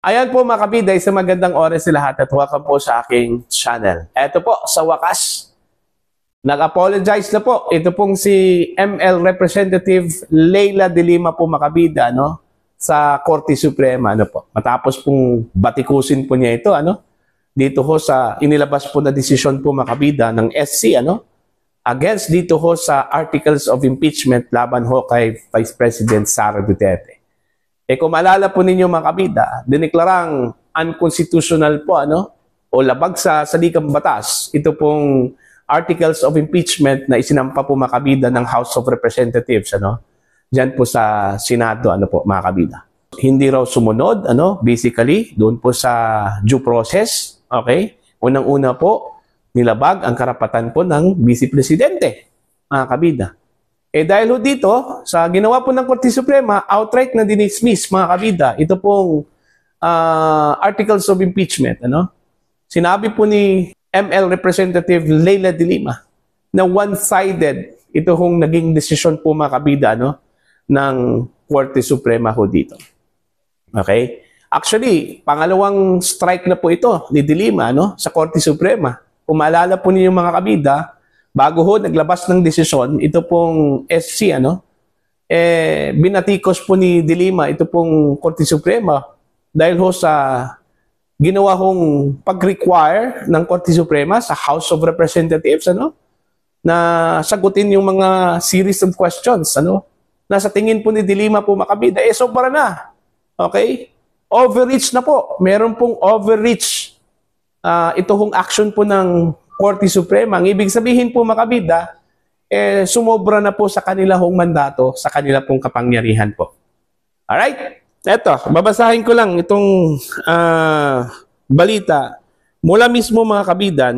Ayan po mga kabida, isang magandang oras sa lahat at welcome po sa aking channel. Eto po, sa wakas, nag-apologize na po. Ito pong si ML Representative Leila de Lima po mga kabida, sa Korte Suprema. Matapos pong batikusin po niya ito, dito ho sa inilabas po na desisyon po mga kabida ng SC, against dito ho sa Articles of Impeachment laban ho kay Vice President Sara Duterte. Kung maalala po ninyo mga kabida, diniklarang unconstitutional po o labag sa salikang batas ito pong Articles of Impeachment na isinampa po mga kabida ng House of Representatives diyan po sa Senado po mga kabida. Hindi raw sumunod basically doon po sa due process, okay? Unang-una po nilabag ang karapatan po ng Vice Presidente mga kabida. Dahil ho dito, sa ginawa po ng Korte Suprema, outright na dinismiss mga kabida, ito pong Articles of Impeachment. Sinabi po ni ML Representative Leila de Lima na one-sided ito hong naging desisyon po mga kabida ng Korte Suprema ho dito. Okay? Actually, pangalawang strike na po ito ni de Lima sa Korte Suprema. Kung maalala po ninyo mga kabida, bago ho naglabas ng desisyon, ito pong SC, binatikos po ni de Lima ito pong Korte Suprema dahil ho sa ginawa hong pag-require ng Korte Suprema sa House of Representatives, na sagutin yung mga series of questions, na sa tingin po ni de Lima po makabida, sobra na. Okay? Overreach na po. Meron pong overreach. Ito hong action po ng Korte Suprema. Ang ibig sabihin po makabida, sumobra na po sa kanila hong mandato, sa kanila pong kapangyarihan po. Alright? Eto, babasahin ko lang itong balita mula mismo mga kabida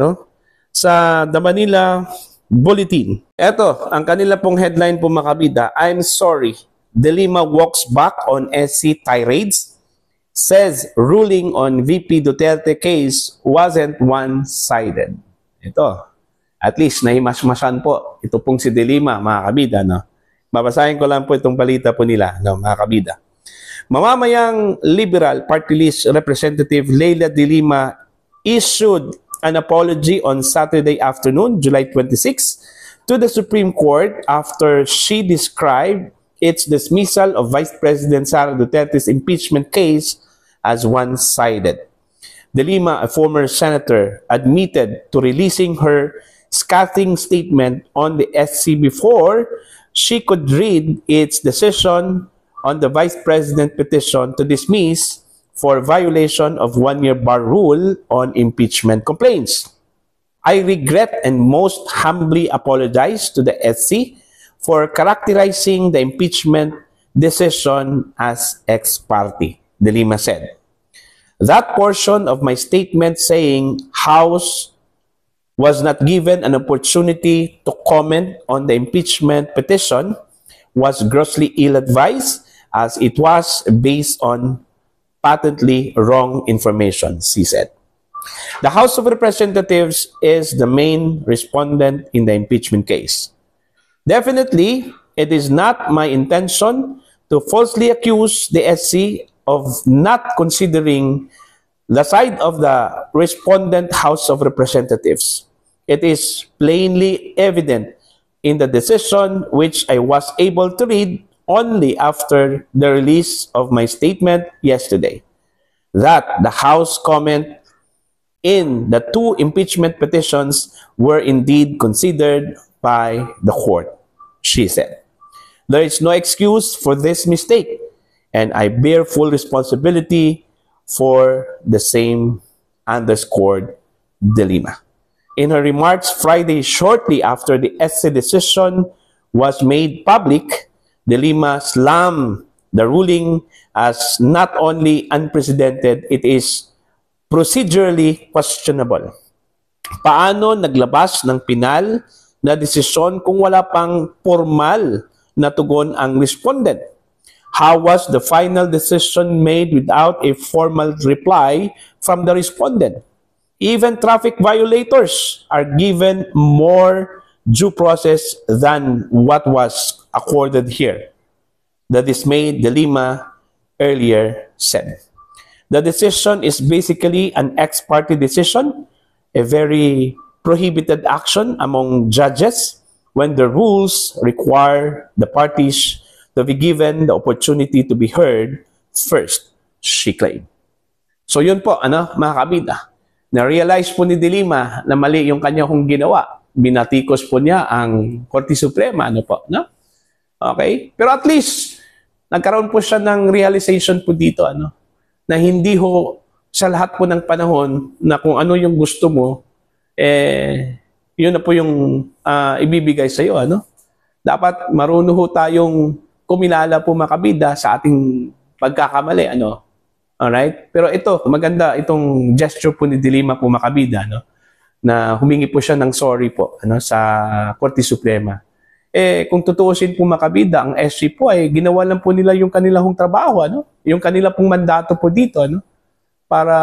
sa The Manila Bulletin. Eto, ang kanila pong headline po mga kabida, I'm sorry, de Lima walks back on SC tirades, says ruling on VP Duterte case wasn't one-sided. Ito, at least nahimasmasan po. Ito pong si de Lima, mga kabida. Babasahin ko lang po itong balita po nila, mga kabida. Mamamayang Liberal Party List Representative Leila de Lima issued an apology on Saturday afternoon, July 26, to the Supreme Court after she described its dismissal of Vice President Sara Duterte's impeachment case as one-sided. De Lima, a former senator, admitted to releasing her scathing statement on the SC before she could read its decision on the Vice President petition to dismiss for violation of one-year bar rule on impeachment complaints. I regret and most humbly apologize to the SC for characterizing the impeachment decision as ex parte, De Lima said. That portion of my statement saying House was not given an opportunity to comment on the impeachment petition was grossly ill-advised as it was based on patently wrong information, she said. The House of Representatives is the main respondent in the impeachment case. Definitely, it is not my intention to falsely accuse the SC of not considering the side of the respondent House of Representatives. It is plainly evident in the decision which I was able to read only after the release of my statement yesterday that the House comment in the two impeachment petitions were indeed considered by the court, she said. There is no excuse for this mistake, and I bear full responsibility for the same, underscored de Lima. In her remarks Friday, shortly after the SC decision was made public, de Lima slammed the ruling as not only unprecedented, it is procedurally questionable. Paano naglabas ng pinal na desisyon kung wala pang formal na tugon ang respondent? How was the final decision made without a formal reply from the respondent? Even traffic violators are given more due process than what was accorded here. The dismayed de Lima earlier said. The decision is basically an ex parte decision, a very prohibited action among judges when the rules require the parties to be given the opportunity to be heard first, she claimed. So yun po, mga kabida, na-realize po ni De Lima na mali yung kanya kong ginawa. Binatikos po niya ang Korte Suprema, no? Okay? Pero at least, nagkaroon po siya ng realization po dito, na hindi ho sa lahat po ng panahon na kung ano yung gusto mo, yun na po yung ibibigay sa iyo, Dapat marunong ho tayong kumilala po mga kabida sa ating pagkakamali, Alright? Pero ito, maganda itong gesture po ni De Lima po mga kabida, na humingi po siya ng sorry po, sa Korte Suprema. Kung tutuusin po mga kabida, ang SG po ay ginawa lang po nila yung kanilang trabaho, Yung kanila pong mandato po dito, Para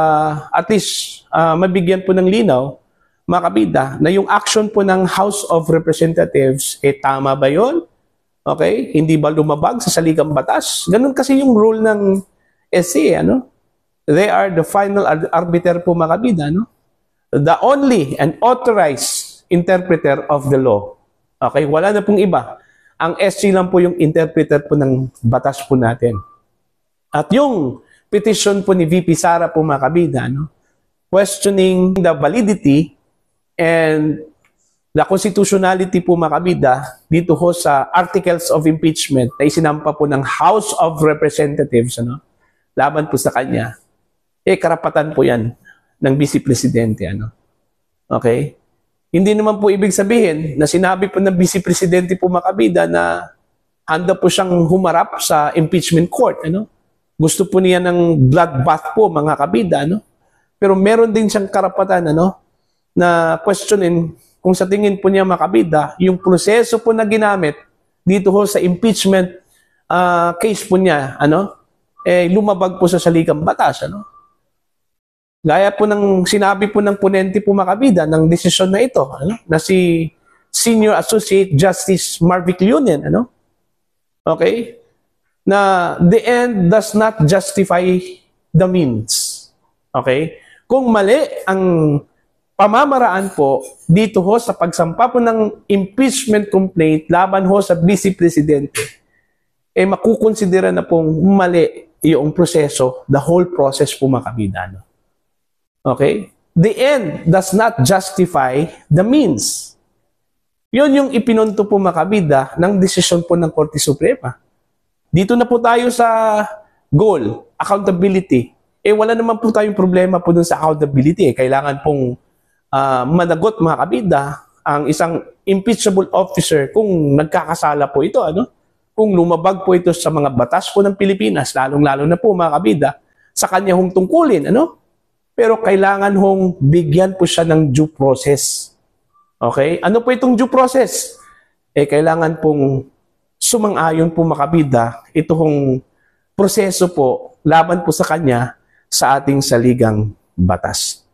at least mabigyan po ng linaw, mga kabida, na yung action po ng House of Representatives, tama ba yun? Okay? Hindi ba lumabag sa saligang batas? Ganun kasi yung rule ng SC, They are the final arbiter po mga kabida, The only and authorized interpreter of the law. Okay? Wala na pong iba. Ang SC lang po yung interpreter po ng batas po natin. At yung petition po ni VP Sara po mga kabida, questioning the validity and the constitutionality po mga kabida dito ho sa articles of impeachment na isinampa po ng House of Representatives, laban po sa kanya. Karapatan po yan ng Vice Presidente, Okay? Hindi naman po ibig sabihin na sinabi po ng Vice Presidente po mga kabida na handa po siyang humarap sa impeachment court, Gusto po niya ng bloodbath po mga kabida, Pero meron din siyang karapatan, na questionin kung sa tingin po niya mga kabida, yung proseso po na ginamit dito ho sa impeachment case po niya, lumabag po sa saligang batas, Gaya po ng sinabi po ng ponente po mga kabida ng desisyon na ito, na si Senior Associate Justice Marvic Leonen, Okay? Na the end does not justify the means. Okay? Kung mali ang pamamaraan po dito ho sa pagsampa po ng impeachment complaint laban ho sa Vice Presidente, makukonsidera na pong mali yung proseso, the whole process po mga kabida. Okay? The end does not justify the means. Yun yung ipinunto po mga kabida ng desisyon po ng Korte Suprema. Dito na po tayo sa goal, accountability. Wala naman po tayong problema po dun sa accountability. Kailangan pong managot mga kabida ang isang impeachable officer kung nagkakasala po ito, Kung lumabag po ito sa mga batas po ng Pilipinas, lalong-lalo na po mga kabida, sa kanya hong tungkulin, Pero kailangan hong bigyan po siya ng due process. Okay? Ano po itong due process? Kailangan pong sumang-ayon po makabida itong proseso po laban po sa kanya sa ating saligang batas.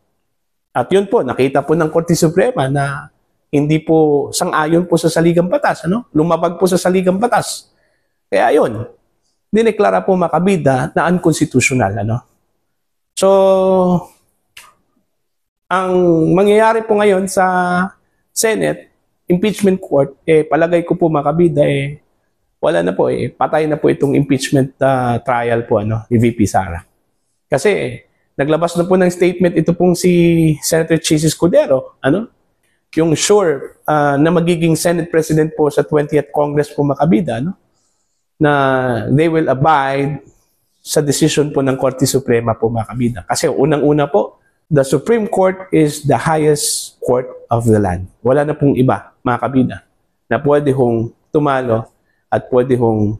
At yun po, nakita po ng Korte Suprema na hindi po sang-ayon po sa saligang batas, Lumabag po sa saligang batas. Kaya yun, dineklara po makabida na unconstitutional, So, ang mangyayari po ngayon sa Senate, impeachment court, palagay ko po makabida, wala na po, patay na po itong impeachment trial po, ni VP Sara. Kasi, naglabas na po ng statement ito pong si Senator Chis Escudero, yung sure na magiging Senate President po sa 20th Congress po makabida, na they will abide sa decision po ng Korte Suprema po makabida. Kasi unang-una po, the Supreme Court is the highest court of the land. Wala na pong iba, mga kabida, na pwede hong tumalo at pwede hong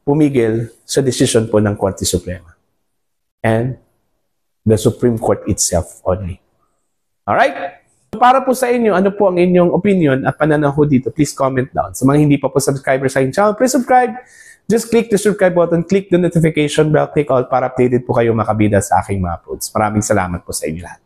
pumigil sa decision po ng Korte Suprema. And the Supreme Court itself only. Alright? Para po sa inyo, ano po ang inyong opinion at pananaw dito? Please comment down. Sa mga hindi pa po subscriber sa aking channel, please subscribe. Just click the subscribe button, click the notification bell, click all para updated po kayo makabida sa aking mga uploads. Maraming salamat po sa inyo lahat.